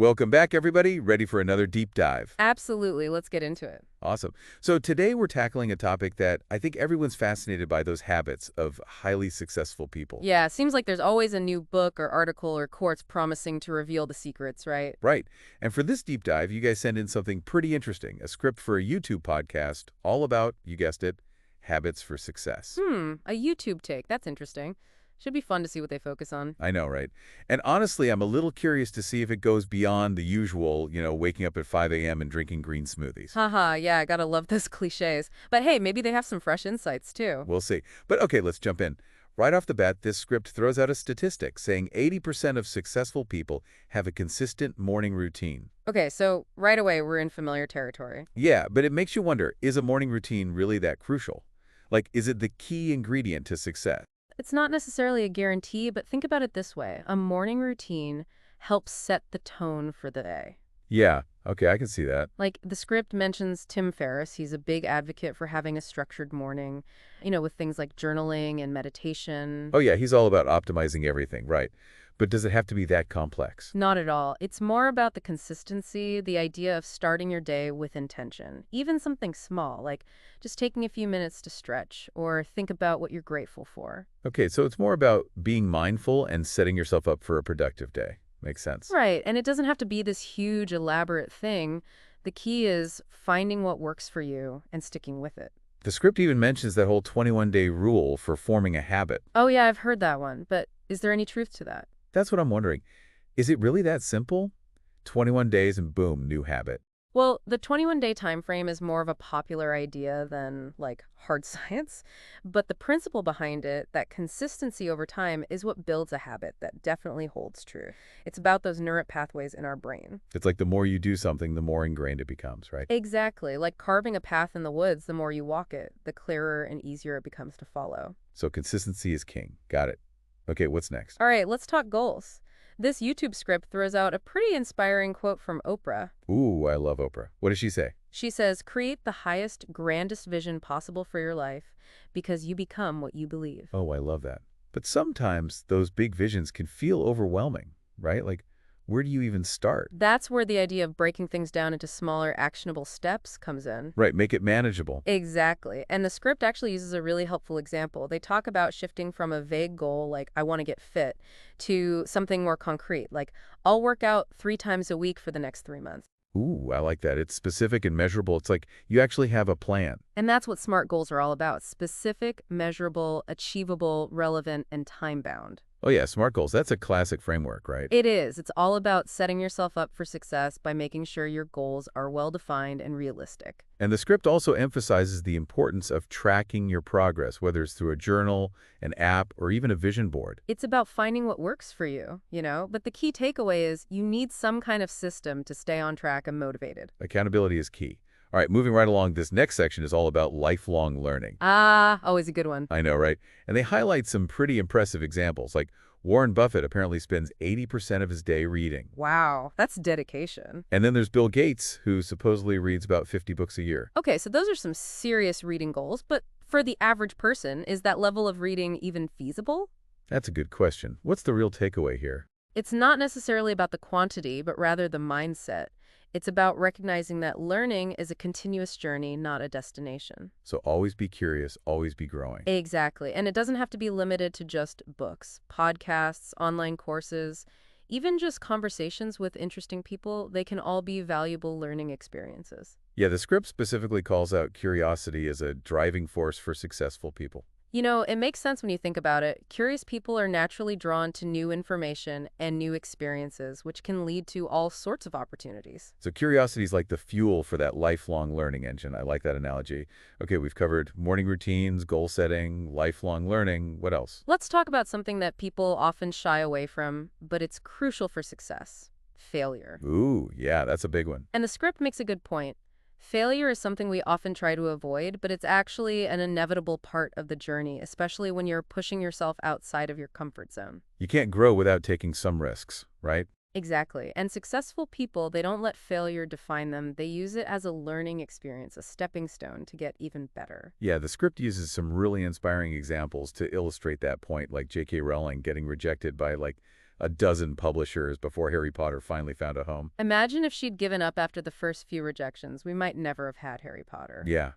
Welcome back, everybody. Ready for another deep dive? Absolutely. Let's get into it. Awesome. So today we're tackling a topic that I think everyone's fascinated by, those habits of highly successful people. Yeah, seems like there's always a new book or article or course promising to reveal the secrets, right? Right. And for this deep dive, you guys send in something pretty interesting, a script for a YouTube podcast all about, you guessed it, habits for success. A YouTube take. That's interesting. Should be fun to see what they focus on. I know, right? And honestly, I'm a little curious to see if it goes beyond the usual, waking up at 5 a.m. and drinking green smoothies. Haha, yeah, I gotta love those cliches. But hey, maybe they have some fresh insights too. We'll see. But okay, let's jump in. Right off the bat, this script throws out a statistic saying 80% of successful people have a consistent morning routine. Okay, so right away we're in familiar territory. Yeah, but it makes you wonder, is a morning routine really that crucial? Like, is it the key ingredient to success? It's not necessarily a guarantee, but think about it this way. A morning routine helps set the tone for the day. Yeah, okay, I can see that. Like the script mentions Tim Ferriss. He's a big advocate for having a structured morning, with things like journaling and meditation. Oh yeah, he's all about optimizing everything, right. But does it have to be that complex? Not at all. It's more about the consistency, the idea of starting your day with intention. Even something small, like just taking a few minutes to stretch or think about what you're grateful for. Okay, so it's more about being mindful and setting yourself up for a productive day. Makes sense. Right, and it doesn't have to be this huge, elaborate thing. The key is finding what works for you and sticking with it. The script even mentions that whole 21-day rule for forming a habit. Oh yeah, I've heard that one, but is there any truth to that? That's what I'm wondering. Is it really that simple? 21 days and boom, new habit. Well, the 21-day time frame is more of a popular idea than, like, hard science. But the principle behind it, that consistency over time, is what builds a habit that definitely holds true. It's about those neural pathways in our brain. It's like the more you do something, the more ingrained it becomes, right? Exactly. Like carving a path in the woods, the more you walk it, the clearer and easier it becomes to follow. So consistency is king. Got it. Okay, what's next? All right, let's talk goals. This YouTube script throws out a pretty inspiring quote from Oprah. Ooh, I love Oprah. What does she say? She says, create the highest, grandest vision possible for your life because you become what you believe. Oh, I love that. But sometimes those big visions can feel overwhelming, right? Like, where do you even start? That's where the idea of breaking things down into smaller, actionable steps comes in. Right, make it manageable. Exactly. And the script actually uses a really helpful example. They talk about shifting from a vague goal, like, I want to get fit, to something more concrete, like, I'll work out 3 times a week for the next 3 months. Ooh, I like that. It's specific and measurable. It's like you actually have a plan. And that's what SMART goals are all about. Specific, measurable, achievable, relevant, and time-bound. Oh yeah, SMART goals. That's a classic framework, right? It is. It's all about setting yourself up for success by making sure your goals are well-defined and realistic. And the script also emphasizes the importance of tracking your progress, whether it's through a journal, an app, or even a vision board. It's about finding what works for you, but the key takeaway is you need some kind of system to stay on track and motivated. Accountability is key. All right, moving right along, this next section is all about lifelong learning. Ah, always a good one. I know, right? And they highlight some pretty impressive examples, like Warren Buffett apparently spends 80% of his day reading. Wow, that's dedication. And then there's Bill Gates, who supposedly reads about 50 books a year. Okay, so those are some serious reading goals, but for the average person, is that level of reading even feasible? That's a good question. What's the real takeaway here? It's not necessarily about the quantity, but rather the mindset. It's about recognizing that learning is a continuous journey, not a destination. So always be curious, always be growing. Exactly. And it doesn't have to be limited to just books, podcasts, online courses, even just conversations with interesting people. They can all be valuable learning experiences. Yeah, the script specifically calls out curiosity as a driving force for successful people. It makes sense when you think about it. Curious people are naturally drawn to new information and new experiences, which can lead to all sorts of opportunities. So curiosity is like the fuel for that lifelong learning engine. I like that analogy. Okay, we've covered morning routines, goal setting, lifelong learning. What else? Let's talk about something that people often shy away from, but it's crucial for success: failure. Ooh, yeah, that's a big one. And the script makes a good point. Failure is something we often try to avoid, but it's actually an inevitable part of the journey, especially when you're pushing yourself outside of your comfort zone. You can't grow without taking some risks, right? Exactly. And successful people, they don't let failure define them. They use it as a learning experience, a stepping stone to get even better. Yeah, the script uses some really inspiring examples to illustrate that point, like J.K. Rowling getting rejected by, a dozen publishers before Harry Potter finally found a home. Imagine if she'd given up after the first few rejections. We might never have had Harry Potter. Yeah.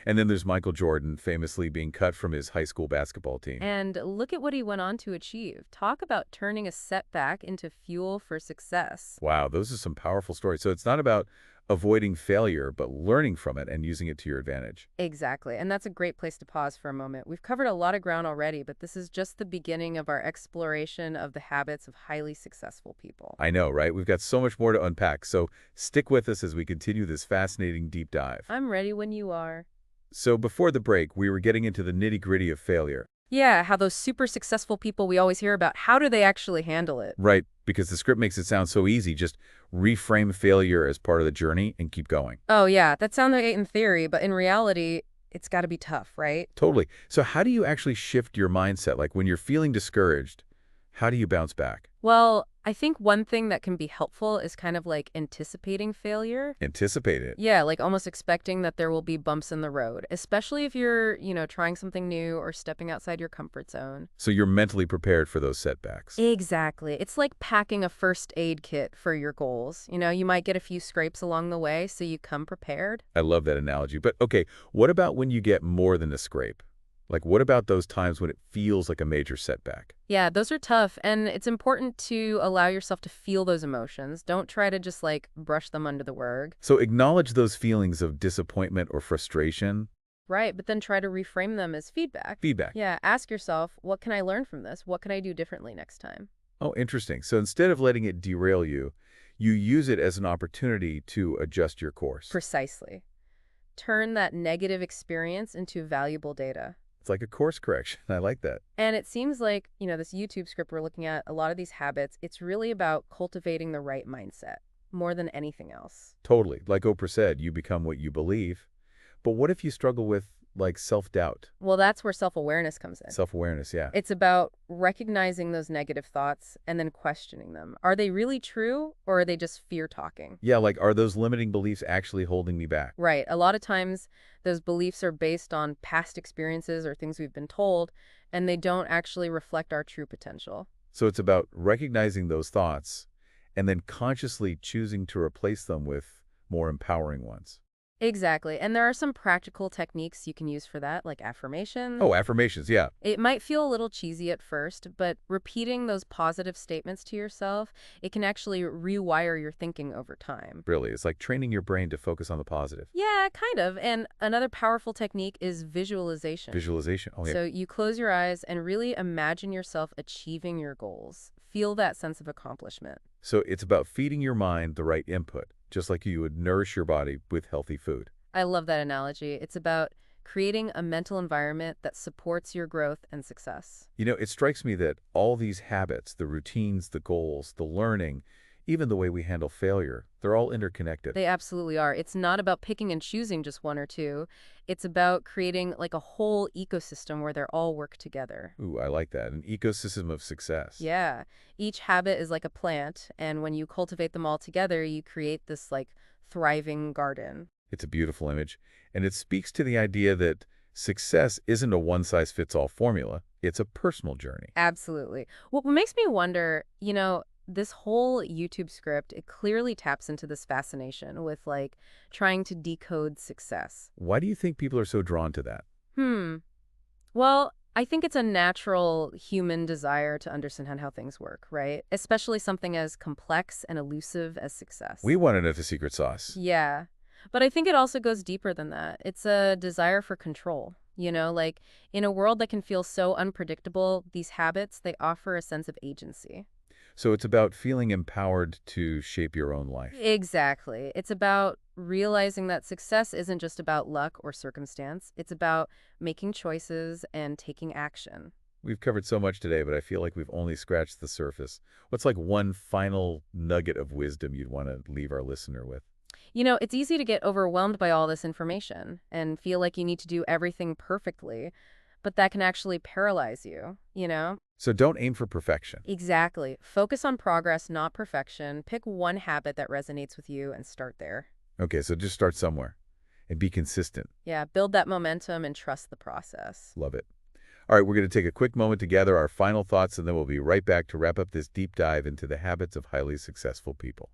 And then there's Michael Jordan famously being cut from his high school basketball team. And look at what he went on to achieve. Talk about turning a setback into fuel for success. Wow, those are some powerful stories. So it's not about avoiding failure, but learning from it and using it to your advantage. Exactly. And that's a great place to pause for a moment. We've covered a lot of ground already, but this is just the beginning of our exploration of the habits of highly successful people. I know, right? We've got so much more to unpack, so stick with us as we continue this fascinating deep dive. I'm ready when you are. So before the break, we were getting into the nitty-gritty of failure. Yeah, how those super successful people we always hear about, how do they actually handle it? Right, because the script makes it sound so easy. Just reframe failure as part of the journey and keep going. Oh, yeah, that sounds great in theory, but in reality, it's got to be tough, right? Totally. So how do you actually shift your mindset? Like when you're feeling discouraged, how do you bounce back? Well, I think one thing that can be helpful is kind of like anticipating failure. Anticipate it. Yeah, like almost expecting that there will be bumps in the road, especially if you're trying something new or stepping outside your comfort zone. So you're mentally prepared for those setbacks. Exactly. It's like packing a first aid kit for your goals. You might get a few scrapes along the way, so you come prepared. I love that analogy. But okay, what about when you get more than a scrape? Like what about those times when it feels like a major setback? Yeah, those are tough, and it's important to allow yourself to feel those emotions. Don't try to just like brush them under the rug. So acknowledge those feelings of disappointment or frustration. Right, but then try to reframe them as feedback. Feedback. Yeah, ask yourself, what can I learn from this? What can I do differently next time? Oh, interesting. So instead of letting it derail you, you use it as an opportunity to adjust your course. Precisely. Turn that negative experience into valuable data. It's like a course correction. I like that. And it seems like, this YouTube script we're looking at, a lot of these habits, it's really about cultivating the right mindset more than anything else. Totally. Like Oprah said, you become what you believe. But what if you struggle with like self-doubt? Well, that's where self-awareness comes in. Self-awareness, yeah. It's about recognizing those negative thoughts and then questioning them. Are they really true, or are they just fear talking? Yeah, like are those limiting beliefs actually holding me back? Right. A lot of times those beliefs are based on past experiences or things we've been told, and they don't actually reflect our true potential. So it's about recognizing those thoughts and then consciously choosing to replace them with more empowering ones. Exactly. And there are some practical techniques you can use for that, like affirmation. Oh, affirmations, yeah. It might feel a little cheesy at first, but repeating those positive statements to yourself, it can actually rewire your thinking over time. Really, it's like training your brain to focus on the positive. Yeah, kind of. And another powerful technique is visualization. Visualization. Oh, yeah. So you close your eyes and really imagine yourself achieving your goals. Feel that sense of accomplishment. So it's about feeding your mind the right input, just like you would nourish your body with healthy food. I love that analogy. It's about creating a mental environment that supports your growth and success. It strikes me that all these habits, the routines, the goals, the learning, even the way we handle failure, they're all interconnected. They absolutely are. It's not about picking and choosing just one or two. It's about creating like a whole ecosystem where they all work together. Ooh, I like that. An ecosystem of success. Yeah. Each habit is like a plant, and when you cultivate them all together, you create this like thriving garden. It's a beautiful image, and it speaks to the idea that success isn't a one-size-fits-all formula. It's a personal journey. Absolutely. What makes me wonder, this whole YouTube script, it clearly taps into this fascination with like trying to decode success. Why do you think people are so drawn to that? Well, I think it's a natural human desire to understand how things work, right? Especially something as complex and elusive as success. We want to know the secret sauce. Yeah. But I think it also goes deeper than that. It's a desire for control. Like in a world that can feel so unpredictable, these habits, they offer a sense of agency. So it's about feeling empowered to shape your own life. Exactly. It's about realizing that success isn't just about luck or circumstance. It's about making choices and taking action. We've covered so much today, but I feel like we've only scratched the surface. What's like one final nugget of wisdom you'd want to leave our listener with? It's easy to get overwhelmed by all this information and feel like you need to do everything perfectly, but that can actually paralyze you. So don't aim for perfection. Exactly. Focus on progress, not perfection. Pick one habit that resonates with you and start there. Okay, so just start somewhere and be consistent. Yeah, build that momentum and trust the process. Love it. All right, we're going to take a quick moment to gather our final thoughts, and then we'll be right back to wrap up this deep dive into the habits of highly successful people.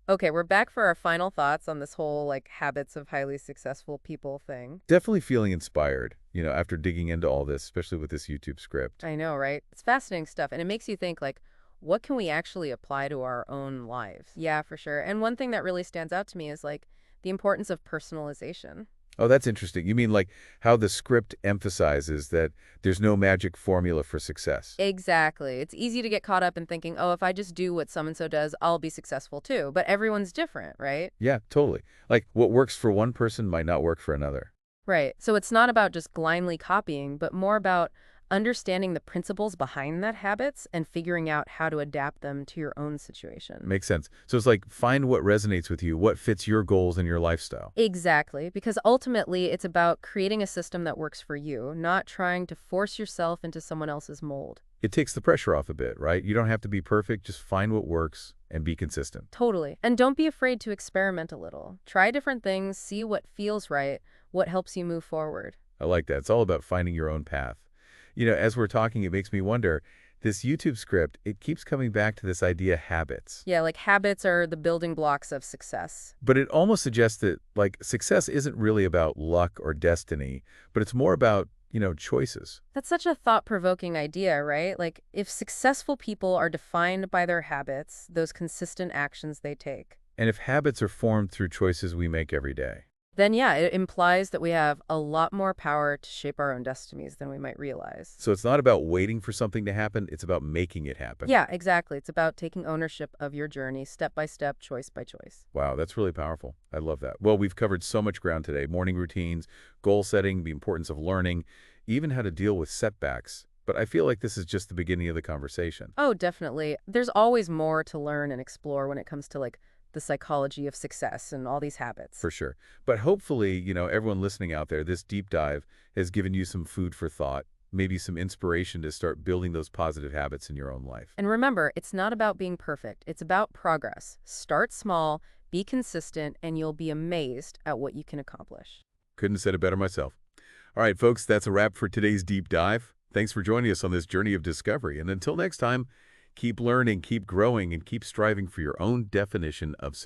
Okay, we're back for our final thoughts on this whole like habits of highly successful people thing. Definitely feeling inspired, after digging into all this, especially with this YouTube script. I know, right? It's fascinating stuff. And it makes you think, like, what can we actually apply to our own lives? Yeah, for sure. And one thing that really stands out to me is, like, the importance of personalization. Oh, that's interesting. You mean like how the script emphasizes that there's no magic formula for success? Exactly. It's easy to get caught up in thinking, oh, if I just do what so and so does, I'll be successful too. But everyone's different, right? Yeah, totally. Like what works for one person might not work for another. Right. So it's not about just blindly copying, but more about understanding the principles behind that habits and figuring out how to adapt them to your own situation. Makes sense. So it's like find what resonates with you, what fits your goals and your lifestyle. Exactly, because ultimately it's about creating a system that works for you, not trying to force yourself into someone else's mold. It takes the pressure off a bit, right? You don't have to be perfect, just find what works and be consistent. Totally. And don't be afraid to experiment a little. Try different things, see what feels right, what helps you move forward. I like that. It's all about finding your own path. As we're talking, it makes me wonder, this YouTube script, it keeps coming back to this idea habits. Yeah, like habits are the building blocks of success. But it almost suggests that, like, success isn't really about luck or destiny, but it's more about, choices. That's such a thought-provoking idea, right? Like, if successful people are defined by their habits, those consistent actions they take, And if habits are formed through choices we make every day. then yeah, it implies that we have a lot more power to shape our own destinies than we might realize. So it's not about waiting for something to happen, it's about making it happen. Yeah, exactly. It's about taking ownership of your journey step by step, choice by choice. Wow, that's really powerful. I love that. Well, we've covered so much ground today. Morning routines, goal setting, the importance of learning, even how to deal with setbacks. But I feel like this is just the beginning of the conversation. Oh, definitely. There's always more to learn and explore when it comes to like the psychology of success and all these habits. For sure. But hopefully, everyone listening out there, this deep dive has given you some food for thought, maybe some inspiration to start building those positive habits in your own life. And remember, it's not about being perfect. It's about progress. Start small, be consistent, and you'll be amazed at what you can accomplish. Couldn't have said it better myself. All right, folks, that's a wrap for today's deep dive. Thanks for joining us on this journey of discovery. And until next time, keep learning, keep growing, and keep striving for your own definition of success.